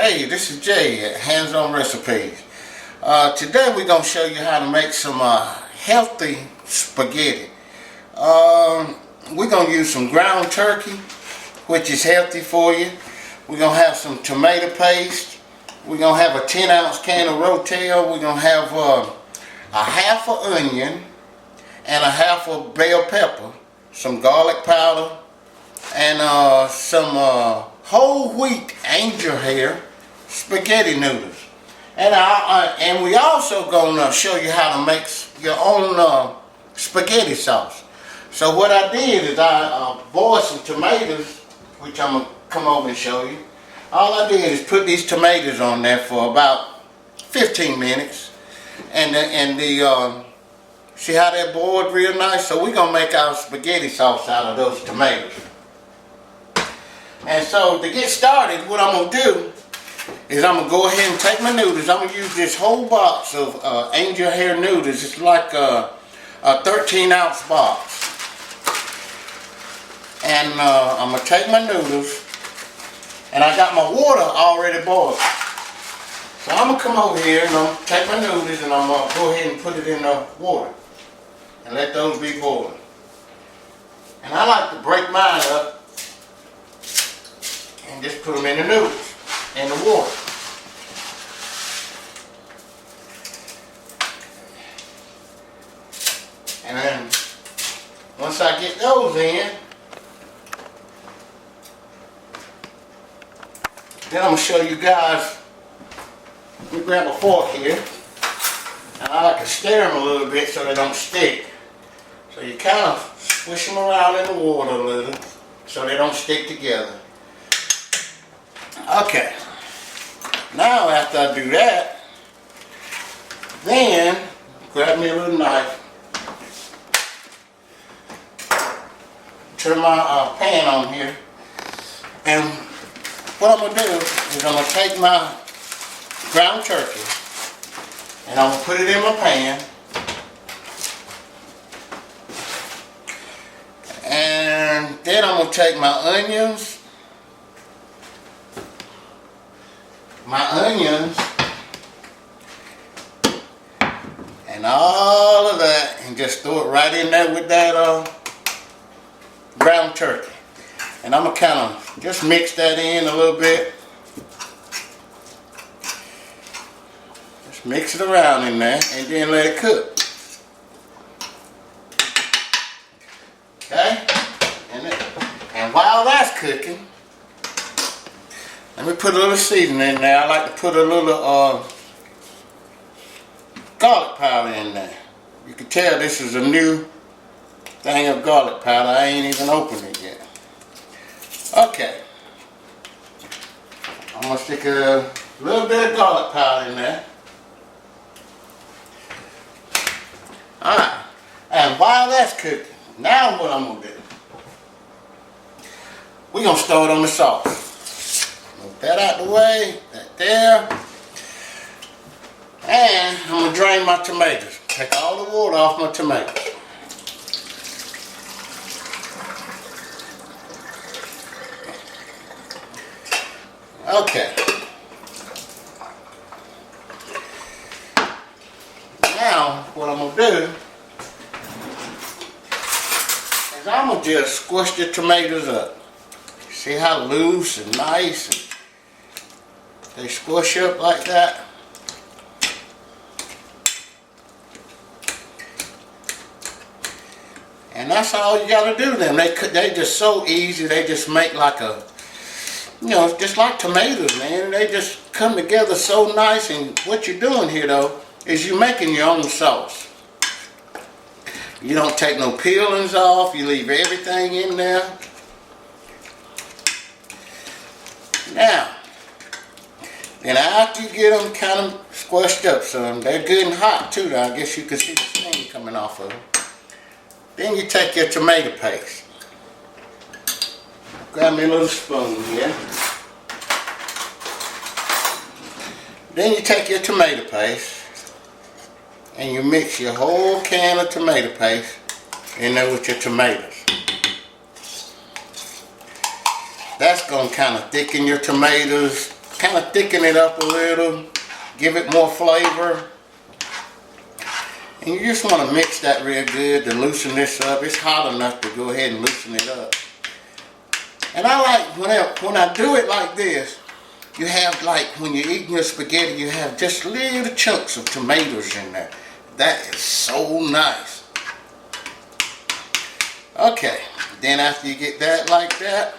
Hey, this is Jay at HandsOnRecipes. Today we're going to show you how to make some healthy spaghetti. We're going to use some ground turkey, which is healthy for you. We're going to have some tomato paste. We're going to have a 10-ounce can of Rotel. We're going to have a half an onion and a half a bell pepper, some garlic powder, and some whole wheat angel hair spaghetti noodles. And we also gonna show you how to make your own spaghetti sauce. So what I did is I boiled some tomatoes, which I'm gonna come over and show you. All I did is put these tomatoes on there for about 15 minutes, and see how they boiled real nice. So we're gonna make our spaghetti sauce out of those tomatoes. And so to get started, what I'm going to do is I'm going to go ahead and take my noodles. I'm going to use this whole box of angel hair noodles. It's like a 13-ounce box. And I'm going to take my noodles, and I got my water already boiled. So I'm going to come over here and I'm going to take my noodles and I'm going to go ahead and put it in the water and let those be boiling. And I like to break mine up and just put them in the noodles, in the water. And then, once I get those in, then I'm going to show you guys. Let me grab a fork here. And I like to stir them a little bit so they don't stick. So you kind of swish them around in the water a little so they don't stick together. Okay, now after I do that, then grab me a little knife, turn my pan on here, and what I'm going to do is I'm going to take my ground turkey and I'm going to put it in my pan, and then I'm going to take my onions, and all of that, and just throw it right in there with that ground turkey. And I'm going to kind of just mix that in a little bit. Just mix it around in there and then let it cook. Okay? And while that's cooking, let me put a little seasoning in there. I like to put a little garlic powder in there. You can tell this is a new thing of garlic powder. I ain't even opened it yet. Okay. I'm going to stick a little bit of garlic powder in there. Alright. And while that's cooking, now what I'm going to do, we're going to start on the sauce. Move that out the way, that there. And I'm going to drain my tomatoes. Take all the water off my tomatoes. Okay. Now, what I'm going to do is I'm going to just squish the tomatoes up. See how loose and nice and they squish up like that? And that's all you got to do then. They just so easy. They just make like a, just like tomatoes, man. They just come together so nice. And what you're doing here, though, is you're making your own sauce. You don't take no peelings off. You leave everything in there. Now, then after you get them kind of squished up some, they're good and hot too, though. I guess you can see the steam coming off of them. Then you take your tomato paste. Grab me a little spoon here. Then you take your tomato paste and you mix your whole can of tomato paste in there with your tomatoes. That's going to kind of thicken your tomatoes, kind of thicken it up a little, give it more flavor. And you just want to mix that real good to loosen this up. It's hot enough to go ahead and loosen it up. And I like when I do it like this, you have, like, when you're eating your spaghetti, you have just little chunks of tomatoes in there. That is so nice. Okay, then after you get that like that,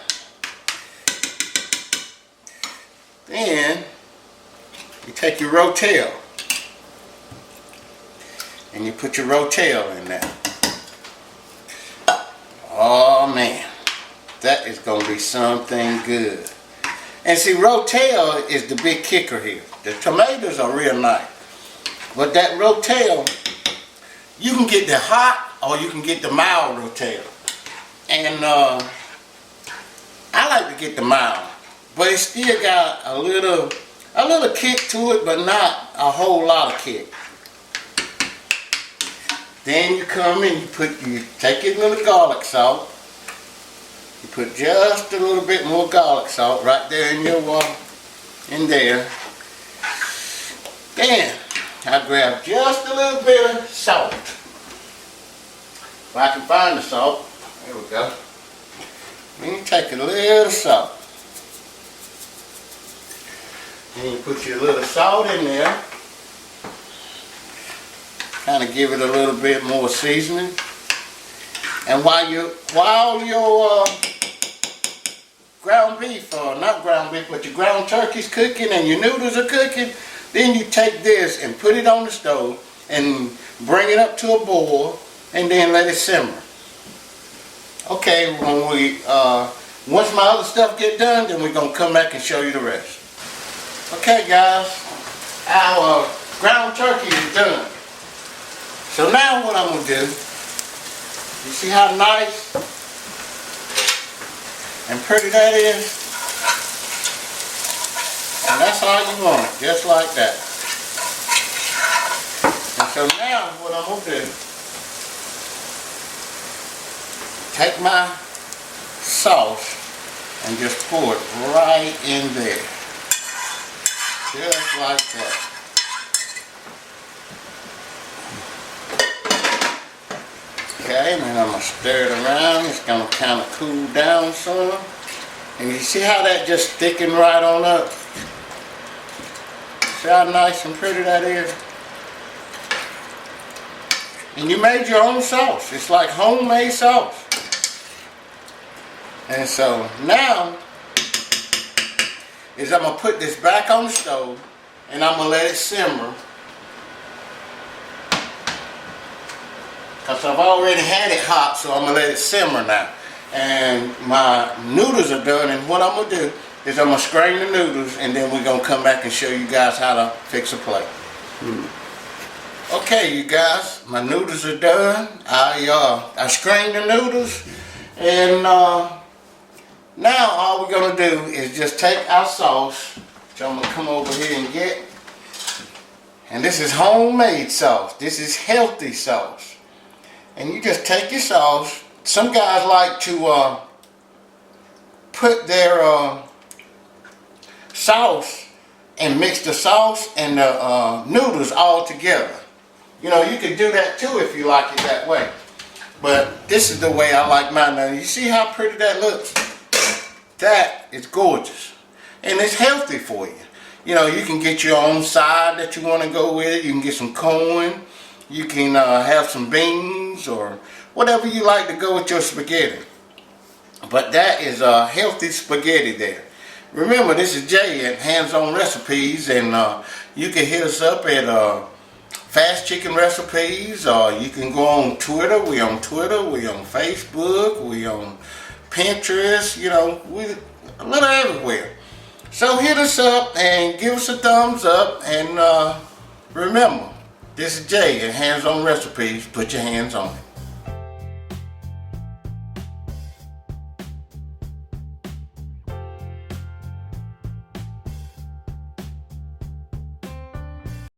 then you take your rotel and you put your rotel in there. Oh man, that is going to be something good. And see, rotel is the big kicker here. The tomatoes are real nice, but that rotel, you can get the hot or you can get the mild rotel. And I like to get the mild, but it still got a little kick to it, but not a whole lot of kick. Then you come and you take your little garlic salt. You put just a little bit more garlic salt right there in your water, in there. Then I grab just a little bit of salt. If I can find the salt, there we go. Then you take a little salt. Then you put your little salt in there. Kind of give it a little bit more seasoning. And while your ground beef, or not ground beef, but your ground turkey's cooking and your noodles are cooking, then you take this and put it on the stove and bring it up to a boil and then let it simmer. Okay, once my other stuff get done, then we're gonna come back and show you the rest. Okay guys, our ground turkey is done. So now what I'm gonna do, you see how nice and pretty that is? And that's how you want it, just like that. And so now what I'm gonna do, take my sauce and just pour it right in there. Just like that. Okay, and then I'm going to stir it around. It's going to kind of cool down some. And you see how that just thickened right on up? See how nice and pretty that is? And you made your own sauce. It's like homemade sauce. And so now is I'm going to put this back on the stove and I'm going to let it simmer. Because I've already had it hot, so I'm going to let it simmer now. And my noodles are done, and what I'm going to do is I'm going to strain the noodles, and then we're going to come back and show you guys how to fix a plate. Okay, you guys, my noodles are done. I strained the noodles, and now all we're going to do is just take our sauce, which I'm going to come over here and get. And this is homemade sauce. This is healthy sauce. And you just take your sauce. Some guys like to put their sauce and mix the sauce and the noodles all together. You know, you can do that too if you like it that way. But this is the way I like mine. Now, you see how pretty that looks? That is gorgeous. And it's healthy for you. You know, you can get your own side that you want to go with. You can get some corn. You can have some beans or whatever you like to go with your spaghetti. But that is a healthy spaghetti there. Remember, this is Jay at Hands On Recipes, and you can hit us up at Fast Chicken Recipes, or you can go on Twitter. We on Twitter, we on Facebook, we on Pinterest, you know, we a little everywhere. So hit us up and give us a thumbs up, and remember, this is Jay at Hands On Recipes. Put your hands on it.